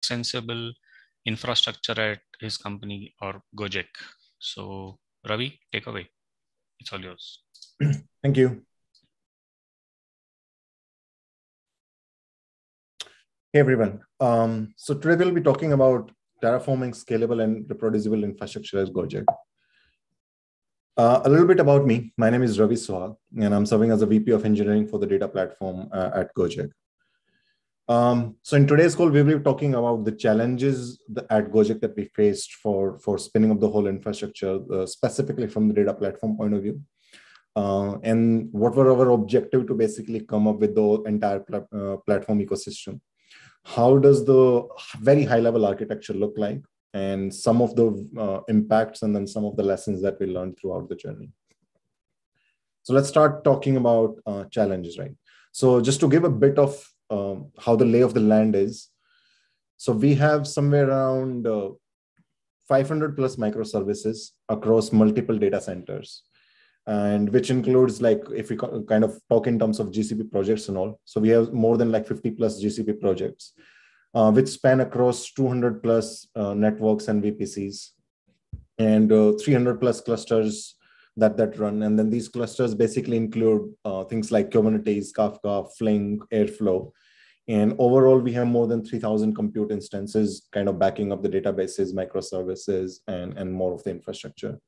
extensible infrastructure at his company or Gojek. So Ravi, take away. It's all yours. Thank you. Hey everyone. So today we'll be talking about terraforming scalable and reproducible infrastructure as Gojek. A little bit about me. My name is Ravi Sohag, and I'm serving as a VP of Engineering for the data platform at Gojek. So in today's call, we will be talking about the challenges at Gojek that we faced for spinning up the whole infrastructure, specifically from the data platform point of view. And what were our objective to basically come up with the entire platform ecosystem. How does the very high level architecture look like, and some of the impacts, and then some of the lessons that we learned throughout the journey. So let's start talking about challenges, right? So just to give a bit of how the lay of the land is. So we have somewhere around 500 plus microservices across multiple data centers, and which includes, like, if we kind of talk in terms of GCP projects and all. So we have more than like 50 plus GCP projects, which span across 200 plus networks and VPCs, and 300 plus clusters that run. And then these clusters basically include things like Kubernetes, Kafka, Flink, Airflow. And overall, we have more than 3,000 compute instances kind of backing up the databases, microservices, and more of the infrastructure.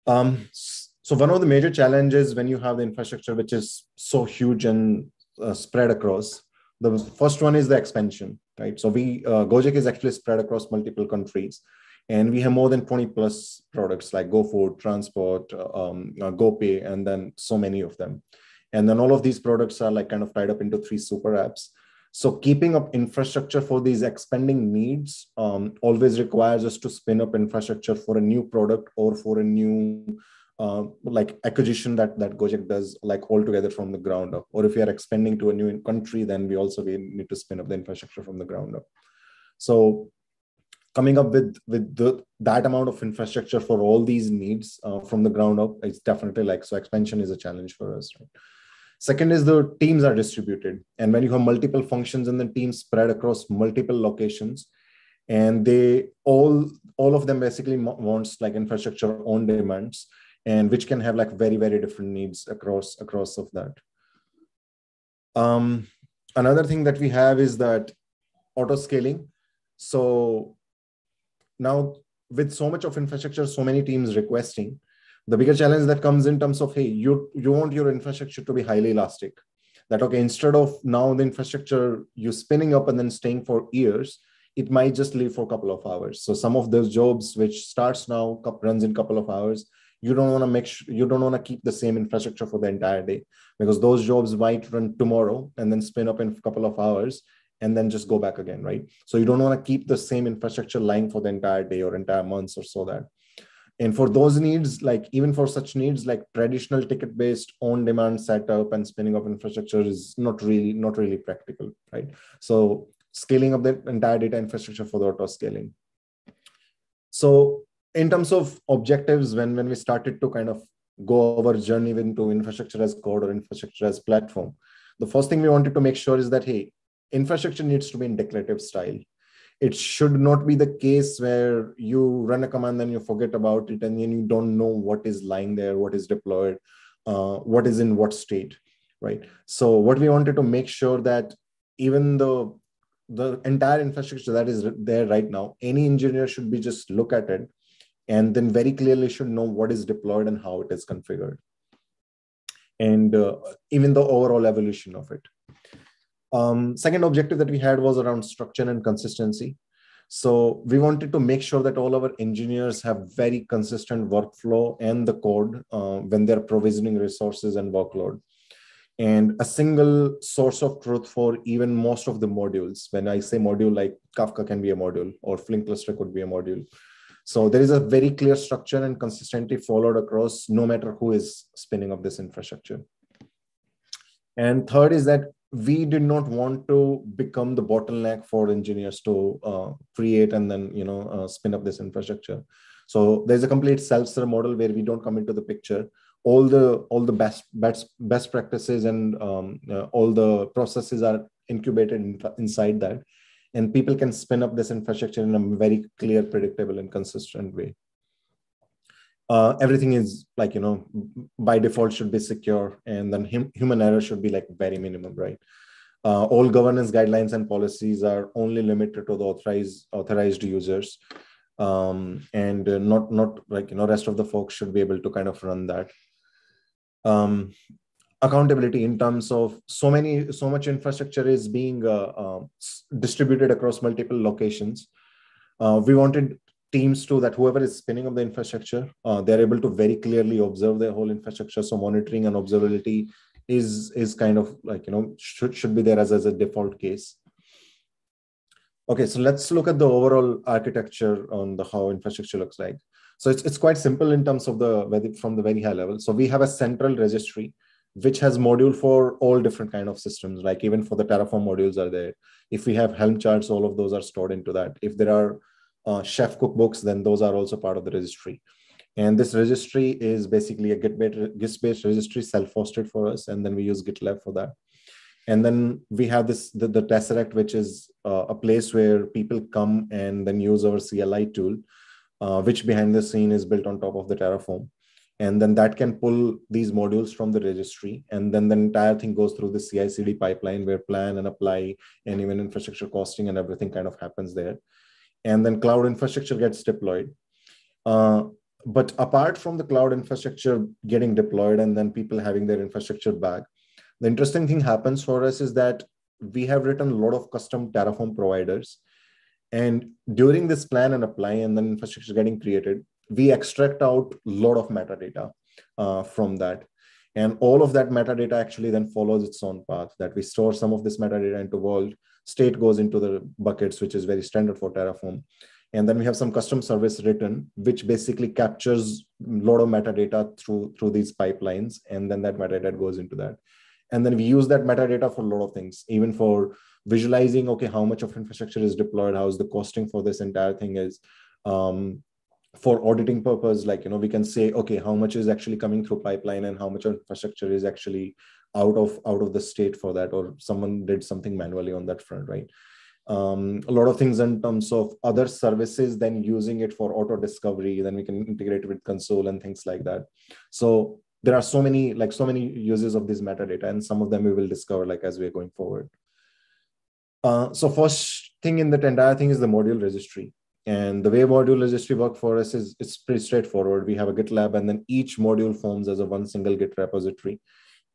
So one of the major challenges when you have the infrastructure, which is so huge and spread across, the first one is the expansion, right? So Gojek is actually spread across multiple countries, and we have more than 20 plus products like GoFood, Transport, GoPay, and then so many of them. And then all of these products are like kind of tied up into 3 super apps. So keeping up infrastructure for these expanding needs always requires us to spin up infrastructure for a new product or for a new like acquisition that Gojek does, like altogether from the ground up. Or if we are expanding to a new country, then we need to spin up the infrastructure from the ground up. So coming up with that amount of infrastructure for all these needs from the ground up, it's definitely like, so expansion is a challenge for us, right? Second is the teams are distributed. And when you have multiple functions and the teams spread across multiple locations, and they all of them basically wants like infrastructure on demands, and which can have like very, very different needs across of that. Another thing that we have is that auto scaling. So now with so much of infrastructure, so many teams requesting, the bigger challenge that comes in terms of, hey, you want your infrastructure to be highly elastic. That, okay, instead of now the infrastructure you spinning up and then staying for years, it might just live for a couple of hours. So some of those jobs which starts now, runs in a couple of hours, you don't want to keep the same infrastructure for the entire day, because those jobs might run tomorrow and then spin up in a couple of hours and then just go back again, right? So you don't want to keep the same infrastructure lying for the entire day or entire months or so that. And for those needs, like even for such needs, like traditional ticket-based on-demand setup and spinning up infrastructure is not really practical, right? So scaling up the entire data infrastructure for the auto scaling. So in terms of objectives, when we started to kind of go our journey into infrastructure as code or infrastructure as platform, the first thing we wanted to make sure is that, hey, infrastructure needs to be in declarative style. It should not be the case where you run a command and you forget about it and then you don't know what is lying there, what is deployed, what is in what state, right? So what we wanted to make sure that even the entire infrastructure that is there right now, any engineer should be just look at it and then very clearly should know what is deployed and how it is configured, and even the overall evolution of it. Second objective that we had was around structure and consistency. So we wanted to make sure that all our engineers have very consistent workflow and the code when they're provisioning resources and workload, and a single source of truth for even most of the modules. When I say module, like Kafka can be a module or Flink cluster could be a module. So there is a very clear structure and consistency followed across no matter who is spinning up this infrastructure. And third is that we did not want to become the bottleneck for engineers to create and then spin up this infrastructure. So there's a complete self-serve model where we don't come into the picture. All the best practices and all the processes are incubated inside that. and people can spin up this infrastructure in a very clear, predictable, and consistent way. Everything is like, by default should be secure, and then human error should be like very minimum, right? All governance guidelines and policies are only limited to the authorized users, and not like, rest of the folks should be able to kind of run that. Accountability in terms of so much infrastructure is being distributed across multiple locations. We wanted teams to that whoever is spinning up the infrastructure, they're able to very clearly observe their whole infrastructure. So monitoring and observability is kind of like, should be there as a default case. Okay, so let's look at the overall architecture on the how infrastructure looks like. So it's quite simple in terms of from the very high level. So we have a central registry which has module for all different kind of systems, like even for the Terraform modules are there. If we have Helm charts, all of those are stored into that. If there are chef cookbooks, then those are also part of the registry. And this registry is basically a Git-based registry, self-hosted for us, and then we use GitLab for that. And then we have the Tesseract, which is a place where people come and then use our CLI tool, which behind the scene is built on top of the Terraform. And then that can pull these modules from the registry. And then the entire thing goes through the CI/CD pipeline where plan and apply and even infrastructure costing and everything kind of happens there. And then cloud infrastructure gets deployed. But apart from the cloud infrastructure getting deployed and then people having their infrastructure back, the interesting thing happens for us is that we have written a lot of custom Terraform providers. And during this plan and apply and then infrastructure getting created, we extract out a lot of metadata from that. And all of that metadata actually then follows its own path, that we store some of this metadata into Vault, state goes into the buckets, which is very standard for Terraform. And then we have some custom service written, which basically captures a lot of metadata through these pipelines. And then that metadata goes into that. And then we use that metadata for a lot of things, even for visualizing, okay, how much of infrastructure is deployed, how's the costing for this entire thing is. For auditing purpose, like, we can say, okay, how much is actually coming through pipeline and how much infrastructure is actually out of the state for that, or someone did something manually on that front, right? A lot of things in terms of other services, then using it for auto discovery, then we can integrate it with console and things like that. So there are so many uses of this metadata, and some of them we will discover like as we're going forward. So first thing in that entire thing is the module registry. And the way module registry work for us is it's pretty straightforward. We have a GitLab, and then each module forms as a one single Git repository.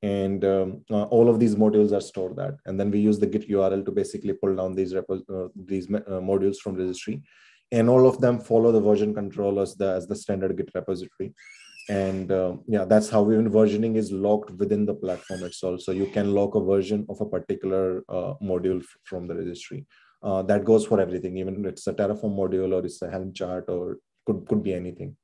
And all of these modules are stored that. And then we use the Git URL to basically pull down these modules from registry. And all of them follow the version control as the standard Git repository. And yeah, that's how even versioning is locked within the platform itself. So you can lock a version of a particular module from the registry. That goes for everything, even if it's a Terraform module or it's a Helm chart or could be anything.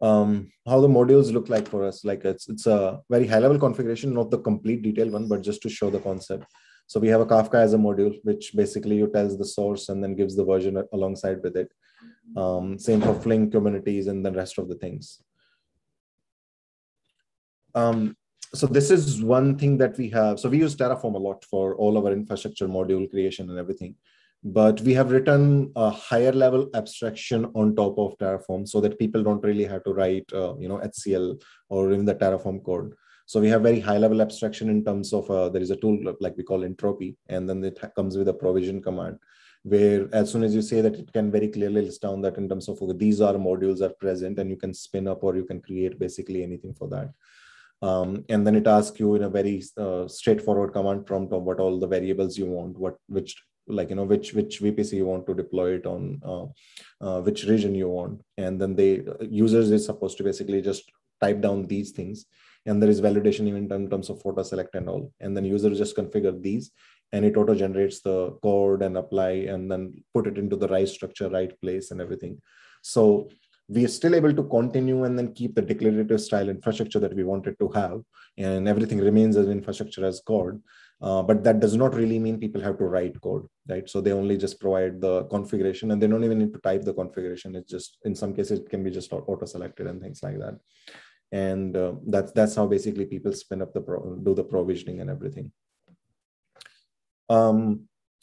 How the modules look like for us, like it's a very high level configuration, not the complete detailed one, but just to show the concept. So we have a Kafka as a module, which basically you tells the source and then gives the version alongside with it. Same for Flink, Kubernetes, and the rest of the things. So this is one thing that we have. So we use Terraform a lot for all of our infrastructure module creation and everything. But we have written a higher level abstraction on top of Terraform so that people don't really have to write, HCL or even the Terraform code. So we have very high level abstraction in terms of there is a tool like we call Entropy, and then it comes with a provision command, where as soon as you say that, it can very clearly list down that in terms of, okay, these are modules are present, and you can spin up or you can create basically anything for that. And then it asks you in a very straightforward command prompt of what all the variables you want, which VPC you want to deploy it on, which region you want. And then users is supposed to basically just type down these things. And there is validation even in terms of photo select and all. And then users just configure these, and it auto generates the code and apply and then put it into the right structure, right place and everything. So we are still able to continue and then keep the declarative style infrastructure that we wanted to have, and everything remains as infrastructure as code. But that does not really mean people have to write code, right? So they only just provide the configuration, and they don't even need to type the configuration. It's just, in some cases, it can be just auto-selected and things like that. And that's how basically people spin up do the provisioning and everything.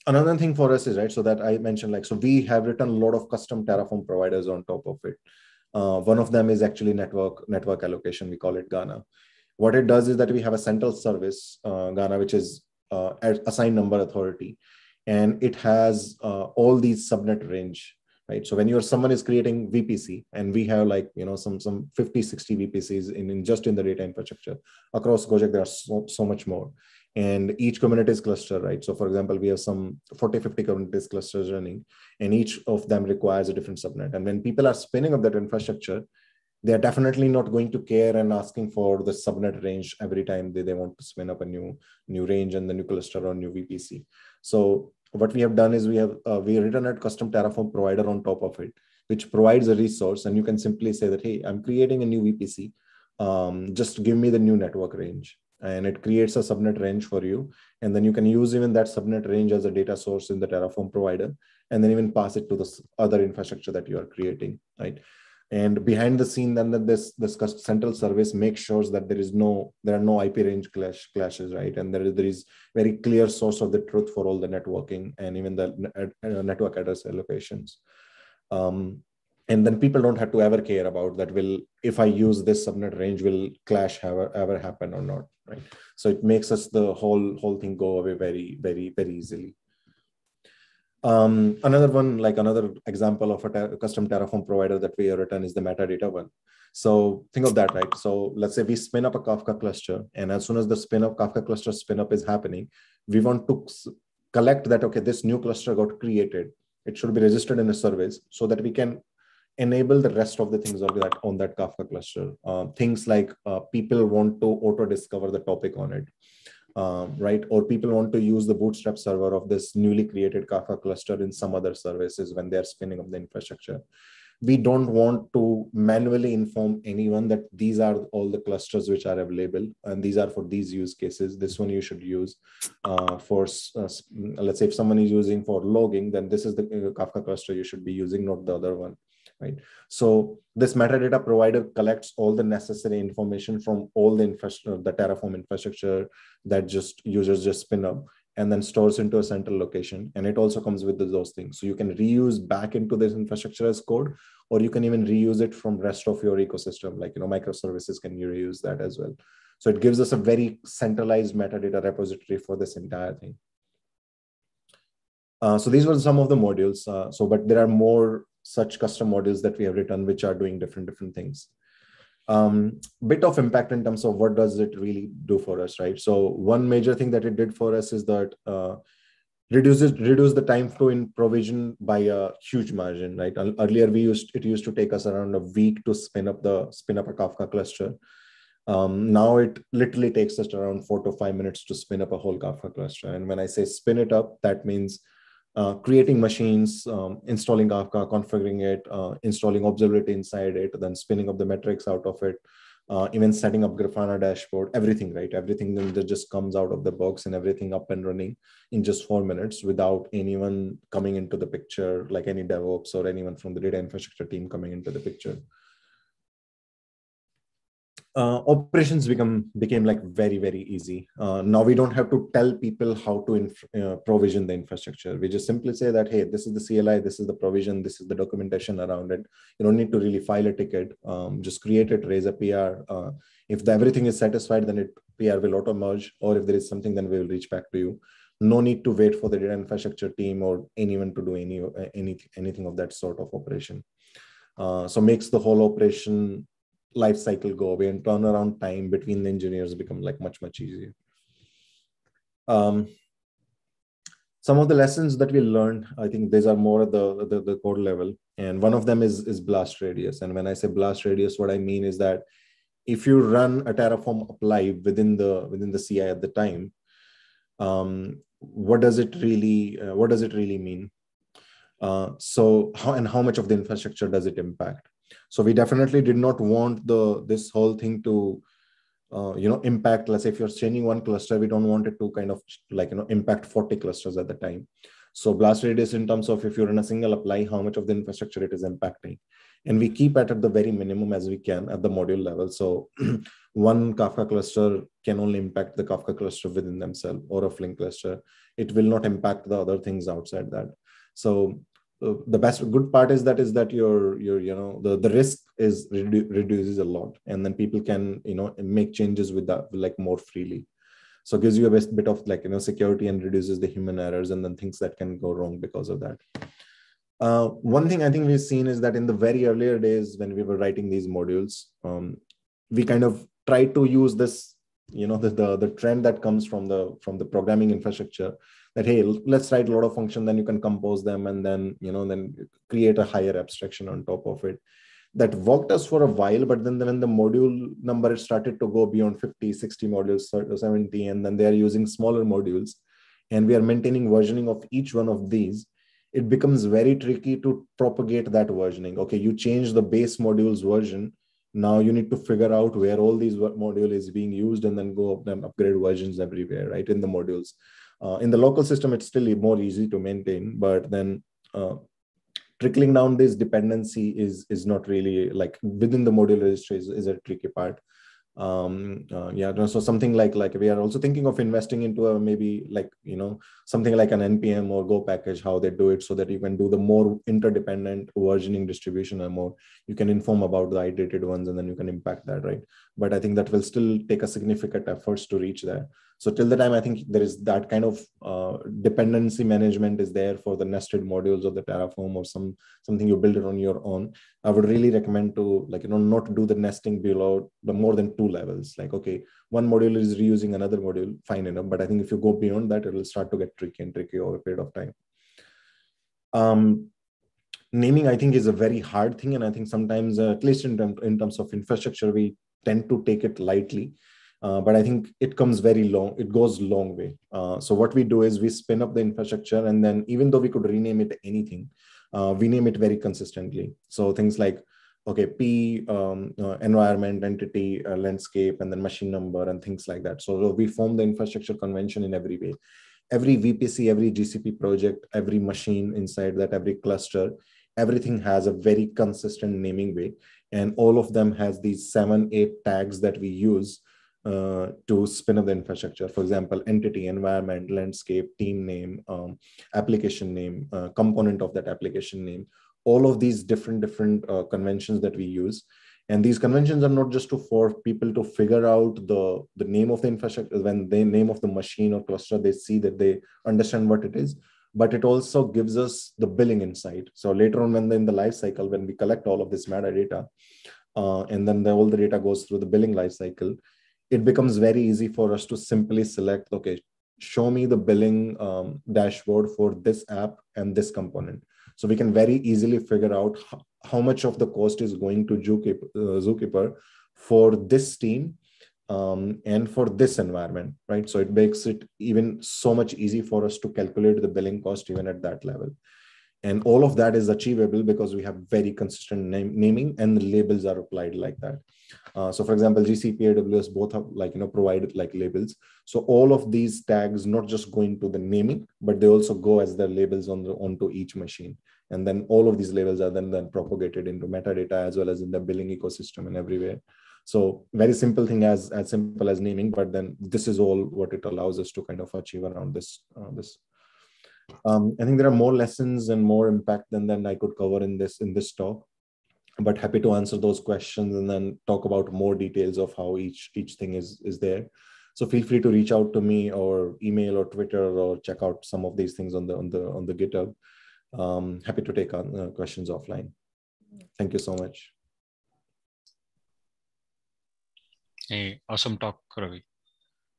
Another thing for us is, right, so that I mentioned, like, so we have written a lot of custom Terraform providers on top of it. One of them is actually network allocation. We call it Ghana. What it does is that we have a central service, Ghana, which is assigned number authority, and it has all these subnet range, right? So when someone is creating VPC, and we have, like, some 50, 60 VPCs in just in the data infrastructure across Gojek, there are so much more. And each Kubernetes cluster, right? So for example, we have some 40, 50 Kubernetes clusters running, and each of them requires a different subnet. And when people are spinning up that infrastructure, they are definitely not going to care and asking for the subnet range every time they want to spin up a new range and the new cluster or new VPC. So what we have done is we have written a custom Terraform provider on top of it, which provides a resource, and you can simply say that, hey, I'm creating a new VPC. Just give me the new network range, and it creates a subnet range for you. And then you can use even that subnet range as a data source in the Terraform provider, and then even pass it to the other infrastructure that you are creating, right? And behind the scene, then this central service makes sure that there are no IP range clashes, right? And there is very clear source of the truth for all the networking and even the network address allocations. And then people don't have to ever care about that. If I use this subnet range, will clash ever happen or not, right? So it makes us the whole thing go away very, very, very easily. Another example of a custom Terraform provider that we have written is the metadata one. So think of that, right? So let's say we spin up a Kafka cluster, and as soon as the Kafka cluster spin up is happening, we want to collect that, okay, this new cluster got created. It should be registered in a service so that we can enable the rest of the things on that Kafka cluster. Things like people want to auto discover the topic on it. Right? Or people want to use the Bootstrap server of this newly created Kafka cluster in some other services when they're spinning up the infrastructure. We don't want to manually inform anyone that these are all the clusters which are available, and these are for these use cases. This one you should use let's say if someone is using for logging, then this is the Kafka cluster you should be using, not the other one. Right. So this metadata provider collects all the necessary information from all the Terraform infrastructure that users just spin up, and then stores into a central location. And it also comes with those things. So you can reuse back into this infrastructure as code, or you can even reuse it from rest of your ecosystem. Like, microservices can reuse that as well. So it gives us a very centralized metadata repository for this entire thing. So these were some of the modules. But there are more such custom modules that we have written, which are doing different things. Bit of impact in terms of what does it really do for us, right? So one major thing that it did for us is that reduce the time flow in provision by a huge margin, right? Earlier it used to take us around a week to spin up a Kafka cluster. Now it literally takes us around 4 to 5 minutes to spin up a whole Kafka cluster. And when I say spin it up, that means creating machines, installing Kafka, configuring it, installing observability inside it, then spinning up the metrics out of it, even setting up Grafana dashboard, everything, right? Everything that just comes out of the box and everything up and running in just 4 minutes without anyone coming into the picture, like any DevOps or anyone from the data infrastructure team coming into the picture. Operations became like very, very easy. Now we don't have to tell people how to provision the infrastructure. We just simply say that, hey, this is the CLI, this is the provision, this is the documentation around it. You don't need to really file a ticket. Just create it, raise a PR. If everything is satisfied, then PR will auto merge, or if there is something, then we will reach back to you. No need to wait for the data infrastructure team or anyone to do anything of that sort of operation. So makes the whole operation life cycle go away, and turnaround time between the engineers become like much easier. Some of the lessons that we learned, I think these are more at the code level, and one of them is blast radius. And when I say blast radius, what I mean is that if you run a Terraform apply within the CI at the time, what does it really mean? So how much of the infrastructure does it impact? So we definitely did not want this whole thing to, impact. Let's say if you're changing one cluster, we don't want it to kind of impact 40 clusters at the time. So blast radius in terms of if you're in a single apply, how much of the infrastructure it is impacting. and we keep at the very minimum as we can at the module level. So one Kafka cluster can only impact the Kafka cluster within themselves, or a Flink cluster. It will not impact the other things outside that. So the best good part is that your the risk is reduces a lot, and then people can make changes with that like more freely. So it gives you a bit of like security, and reduces the human errors and then things that can go wrong because of that. One thing I think we've seen is that in the very earlier days when we were writing these modules, we kind of tried to use this, the trend that comes from the programming infrastructure, that hey, let's write a lot of functions, then you can compose them, and then then create a higher abstraction on top of it. That worked us for a while, but then when the module number started to go beyond 50, 60 modules, 70, and then they are using smaller modules, and we are maintaining versioning of each one of these, it becomes very tricky to propagate that versioning. Okay, you change the base modules version. Now you need to figure out where all these module is being used, and then go up and upgrade versions everywhere, right? In the modules. In the local system, it's still more easy to maintain, but then trickling down this dependency is not really like within the module registry is a tricky part. So something like we are also thinking of investing into a maybe like something like an npm or go package, how they do it, so that you can do the more interdependent versioning distribution, and more you can inform about the iterated ones, and then you can impact that, right? But I think that will still take a significant efforts to reach there. So till the time I think there is that kind of dependency management is there for the nested modules of the Terraform, or something you build it on your own, I would really recommend to not do the nesting below the more than 2 levels. Like, okay, one module is reusing another module, fine enough. But I think if you go beyond that, it will start to get tricky and tricky over a period of time. Naming, I think, is a very hard thing. And I think sometimes, at least in terms of infrastructure, we tend to take it lightly. But I think it goes a long way. So what we do is we spin up the infrastructure, and then even though we could rename it anything, we name it very consistently. So things like, okay, P, environment, entity, landscape, and then machine number, and things like that. So we form the infrastructure convention in every way. Every VPC, every GCP project, every machine inside that, every cluster, everything has a very consistent naming way. And all of them has these 7, 8 tags that we use to spin up the infrastructure. For example, entity, environment, landscape, team name, application name, component of that application name, all of these different conventions that we use. And these conventions are not just for people to figure out the name of the infrastructure. When they name of the machine or cluster, they see that they understand what it is, but it also gives us the billing insight. So later on, when in the life cycle, when we collect all of this metadata, and then all the data goes through the billing life cycle, it becomes very easy for us to simply select, okay, show me the billing dashboard for this app and this component. So we can very easily figure out how much of the cost is going to Zookeeper for this team and for this environment, right? So it makes it even so much easy for us to calculate the billing cost even at that level. And all of that is achievable because we have very consistent naming, and the labels are applied like that. So for example, GCP, AWS both have provided like labels. So all of these tags not just go into the naming, but they also go as their labels onto each machine. And then all of these labels are then propagated into metadata as well as in the billing ecosystem and everywhere. So very simple thing, as simple as naming, but then this is all what it allows us to kind of achieve around this. I think there are more lessons and more impact than I could cover in this talk, but happy to answer those questions and then talk about more details of how each thing is there. So feel free to reach out to me or email or Twitter, or check out some of these things on the GitHub. Happy to take on questions offline. Thank you so much. Hey, awesome talk, Ravi.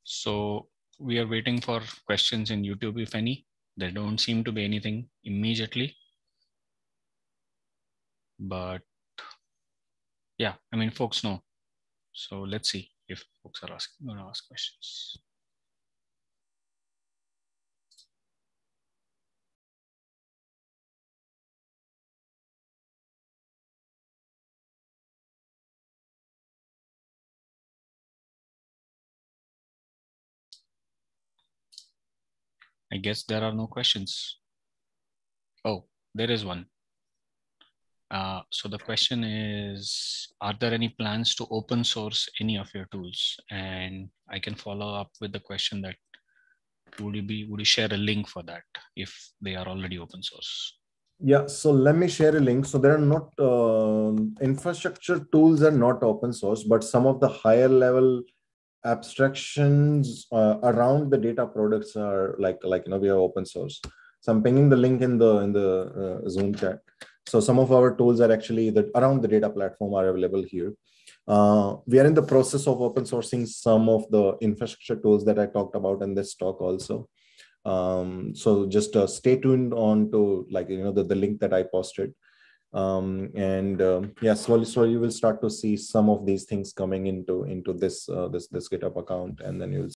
So we are waiting for questions in YouTube, if any. There don't seem to be anything immediately. But yeah, I mean, folks know. So let's see if folks are going to ask questions. I guess there are no questions. Oh, there is one. So the question is, are there any plans to open source any of your tools? And I can follow up with the question that would you share a link for that if they are already open source? Yeah, so let me share a link. So there are not infrastructure tools are not open source, but some of the higher level abstractions around the data products are we are open source. So I'm pinging the link in the Zoom chat. So some of our tools are actually around the data platform are available here. We are in the process of open sourcing some of the infrastructure tools that I talked about in this talk also. So just stay tuned on to the link that I posted. Yeah, slowly you will start to see some of these things coming into this GitHub account, and then you'll